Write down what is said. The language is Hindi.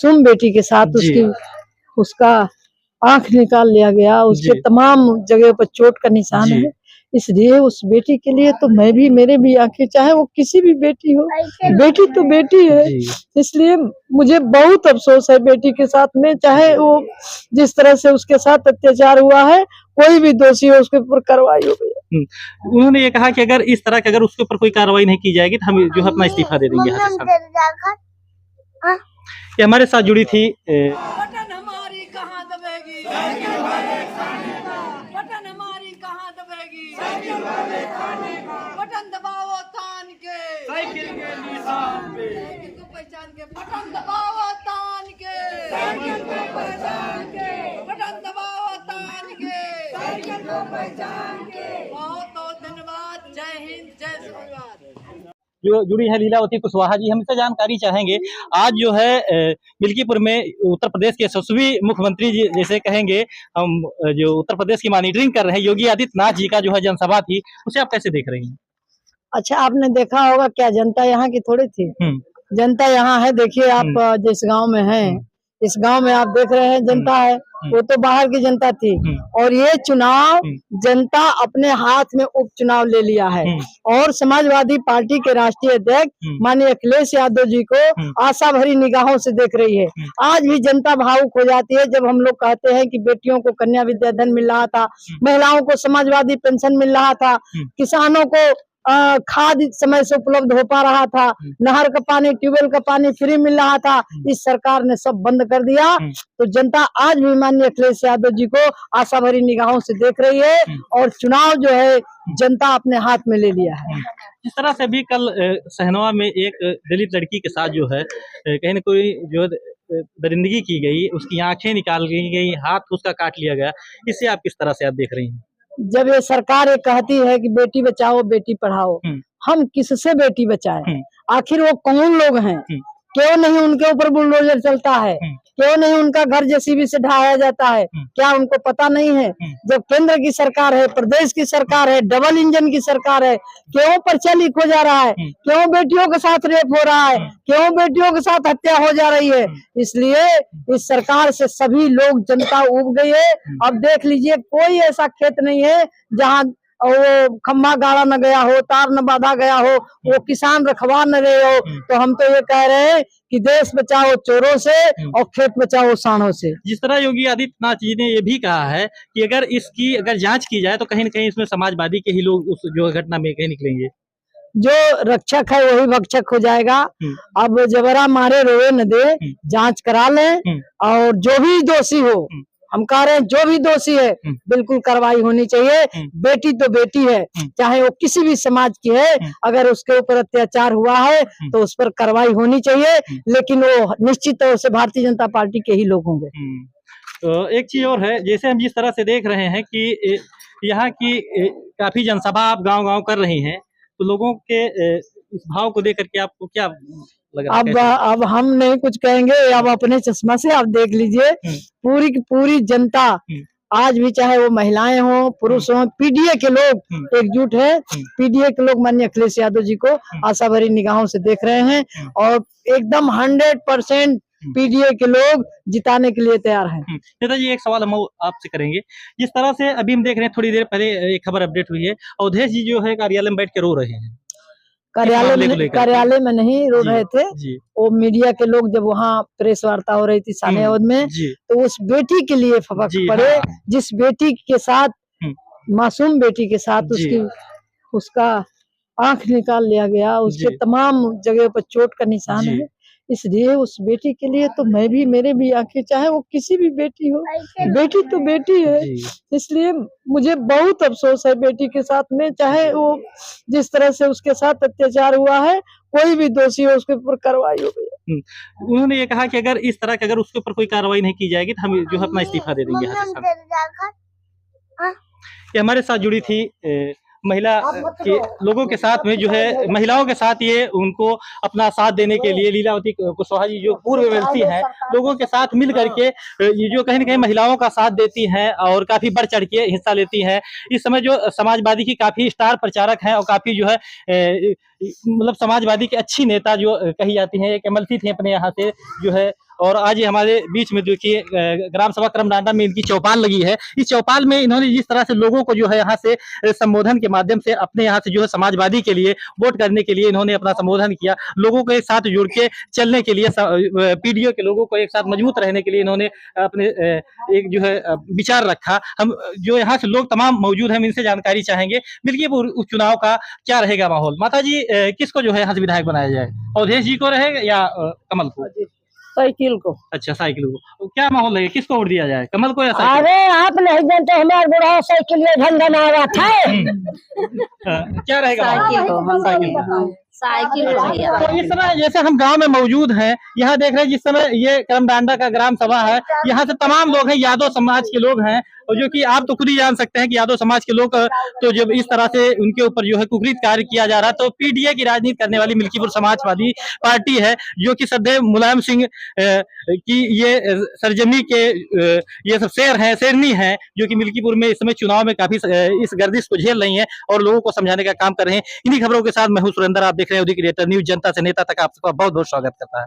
मासूम बेटी के साथ उसका आंख निकाल लिया गया, उसके तमाम जगह पर चोट का निशान है। इसलिए उस बेटी के लिए तो मैं भी, मेरे भी आंखें, चाहे वो किसी भी बेटी हो, बेटी तो बेटी है। इसलिए मुझे बहुत अफसोस है बेटी के साथ में, चाहे वो जिस तरह से उसके साथ अत्याचार हुआ है, कोई भी दोषी हो उसके ऊपर कार्रवाई हो गई। उन्होंने ये कहा कि अगर इस तरह की अगर उसके ऊपर कोई कार्रवाई नहीं की जाएगी तो हम जो है अपना इस्तीफा दे देंगे। ये हमारे साथ जुड़ी थी। बटन हमारी कहाँ दबेगी, बटन हमारी कहाँ दबेगी, बटन दबाओ तान के, साइकिल के निशान पे, साइकिल को पहचान के, बटन दबाओ तान के, साइकिल को पहचान के, बटन दबाओ तान के, साइकिल को पहचान के। बहुत बहुत धन्यवाद। जय हिंद, जय श्रीवाद। जो जुड़ी है लीलावती कुशवाहा जी, हम इससे जानकारी चाहेंगे। आज जो है मिल्कीपुर में उत्तर प्रदेश के यशस्वी मुख्यमंत्री जी जैसे कहेंगे, हम जो उत्तर प्रदेश की मॉनिटरिंग कर रहे हैं, योगी आदित्यनाथ जी का जो है जनसभा थी, उसे आप कैसे देख रही हैं? अच्छा, आपने देखा होगा, क्या जनता यहाँ की थोड़ी थी? जनता यहाँ है। देखिए आप जिस गांव में हैं, इस गांव में आप देख रहे हैं जनता है, वो तो बाहर की जनता थी। और ये चुनाव जनता अपने हाथ में उपचुनाव ले लिया है और समाजवादी पार्टी के राष्ट्रीय अध्यक्ष माननीय अखिलेश यादव जी को आशा भरी निगाहों से देख रही है। आज भी जनता भावुक हो जाती है जब हम लोग कहते हैं कि बेटियों को कन्या विद्याधन मिल रहा था, महिलाओं को समाजवादी पेंशन मिल रहा था, किसानों को खाद समय से उपलब्ध हो पा रहा था, नहर का पानी, ट्यूबवेल का पानी फ्री मिल रहा था। इस सरकार ने सब बंद कर दिया। तो जनता आज भी माननीय अखिलेश यादव जी को आशा भरी निगाहों से देख रही है और चुनाव जो है जनता अपने हाथ में ले लिया है। जिस तरह से भी कल सहनवा में एक दलित लड़की के साथ जो है कहीं न कोई जो दरिंदगी की गई, उसकी आंखें निकाल गई, हाथ उसका काट लिया गया, इसे आप किस तरह से आप देख रही हैं? जब ये सरकार ये कहती है कि बेटी बचाओ बेटी पढ़ाओ, हम किससे बेटी बचाएं? आखिर वो कौन लोग हैं? क्यों नहीं उनके ऊपर बुलडोजर चलता है? क्यों नहीं उनका घर जेसीबी से ढहाया जाता है? क्या उनको पता नहीं है? जब केंद्र की सरकार है, प्रदेश की सरकार है, डबल इंजन की सरकार है, क्यों पर्चा लीक हो जा रहा है? क्यों बेटियों के साथ रेप हो रहा है? क्यों बेटियों के साथ हत्या हो जा रही है? इसलिए इस सरकार से सभी लोग, जनता उब गई है। अब देख लीजिए, कोई ऐसा खेत नहीं है जहाँ वो खम्भा गाड़ा न गया हो, तार न बांधा गया हो, वो किसान रखवा न रहे हो। तो हम तो ये कह रहे हैं कि देश बचाओ चोरों से और खेत बचाओ सांडों से। जिस तरह योगी आदित्यनाथ जी ने ये भी कहा है कि अगर इसकी जांच की जाए तो कहीं न कहीं इसमें समाजवादी के ही लोग उस जो घटना में कहीं निकलेंगे। जो रक्षक है वही भक्षक हो जाएगा। अब जबरा मारे रोए न दे, जांच करा लें और जो भी दोषी हो, हम कह रहे हैं जो भी दोषी है बिल्कुल कार्रवाई होनी चाहिए। बेटी तो बेटी है, चाहे वो किसी भी समाज की है, अगर उसके ऊपर अत्याचार हुआ है तो उस पर कार्रवाई होनी चाहिए, लेकिन वो निश्चित तौर से भारतीय जनता पार्टी के ही लोग होंगे। तो एक चीज और है, जैसे हम जिस तरह से देख रहे हैं कि यहाँ की काफी जनसभा आप गांव-गांव कर रही हैं, तो लोगों के इस भाव को देख करके आपको क्या लग रहा है? अब हम नहीं कुछ कहेंगे, अब अपने चश्मा से आप देख लीजिए, पूरी की पूरी जनता आज भी, चाहे वो महिलाएं हों, पुरुष हों, पीडीए के लोग एकजुट है। पीडीए के लोग माननीय अखिलेश यादव जी को आशा भरी निगाहों से देख रहे हैं और एकदम 100% पीडीए के लोग जिताने के लिए तैयार हैं। नेता जी, एक सवाल हम आपसे करेंगे। जिस तरह से अभी हम देख रहे हैं, थोड़ी देर पहले एक खबर अपडेट हुई है, अवधेश जी जो है कार्यालय में बैठ के रो रहे हैं। कार्यालय में नहीं रो रहे थे, वो मीडिया के लोग जब वहाँ प्रेस वार्ता हो रही थी सानेवद में, तो उस बेटी के लिए फपक पड़े जिस बेटी के साथ, मासूम बेटी के साथ उसका आंख निकाल लिया गया, उसके तमाम जगह पर चोट का निशान है। इसलिए उस बेटी के लिए तो मैं भी, मेरे भी आंखें, चाहे वो किसी भी बेटी हो, बेटी तो बेटी है। इसलिए मुझे बहुत अफसोस है बेटी के साथ में, चाहे वो जिस तरह से उसके साथ अत्याचार हुआ है, कोई भी दोषी हो उसके ऊपर कार्रवाई हो गई। उन्होंने ये कहा कि अगर इस तरह की अगर उसके ऊपर कोई कार्रवाई नहीं की जाएगी तो हम जो है अपना इस्तीफा दे देंगे। ये हमारे साथ जुड़ी थी महिला के लोगों के साथ में जो है, महिलाओं के साथ ये उनको अपना साथ देने के लिए लीलावती कुशवाहा जी जो पूर्व एमएलसी हैं, लोगों के साथ मिल करके ये जो कहीं न कहीं महिलाओं का साथ देती हैं और काफी बढ़ चढ़ के हिस्सा लेती हैं। इस समय जो समाजवादी की काफी स्टार प्रचारक हैं और काफी जो है मतलब समाजवादी की अच्छी नेता जो कही जाती हैं, एक एमएलसी थी अपने यहाँ से जो है, और आज ये हमारे बीच में देखिए ग्राम सभा करमडांडा में इनकी चौपाल लगी है। इस चौपाल में इन्होंने जिस तरह से लोगों को जो है यहाँ से संबोधन के माध्यम से अपने यहाँ से जो है समाजवादी के लिए वोट करने के लिए इन्होंने अपना संबोधन किया, लोगों को एक साथ जुड़ के चलने के लिए, पीडीओ के लोगों को एक साथ मजबूत रहने के लिए इन्होंने अपने एक जो है विचार रखा। हम जो यहाँ से लोग तमाम मौजूद हैं, हम इनसे जानकारी चाहेंगे मिल्कीपुर उपचुनाव का क्या रहेगा माहौल। माता जी किसको जो है यहाँ से विधायक बनाया जाए, अवधेश जी को रहेगा या कमल को? साइकिल को। अच्छा, साइकिल को। क्या माहौल है, किसको वोट दिया जाए, कमल को या साइकिल? अरे आप नहीं जानते, हमारे बुढ़ा साइकिल में झंडा ना रहा था। क्या रहेगा साइकिल को, हम साइकिल साइकिल को भैया। तो इस समय जैसे हम गांव में मौजूद हैं, यहाँ देख रहे हैं जिस समय ये करमडांडा का ग्राम सभा है, यहाँ से तमाम लोग हैं, यादव समाज के लोग हैं, और जो कि आप तो खुद ही जान सकते हैं कि यादव समाज के लोग तो जब इस तरह से उनके ऊपर जो है कुकृत कार्य किया जा रहा है, तो पीडीए की राजनीति करने वाली मिल्कीपुर समाजवादी पार्टी है, जो कि सदैव मुलायम सिंह की ये सरजमी के ये सब शेर हैं, शेरनी हैं, जो कि मिल्कीपुर में इस समय चुनाव में काफी इस गर्दिश को झेल रही हैं और लोगों को समझाने का काम कर रहे हैं। इन्हीं खबरों के साथ मैं हूं सुरेंद्र, आप देख रहे हैं उदी क्रिएटर न्यूज, जनता से नेता तक आप सबका बहुत बहुत स्वागत करता है।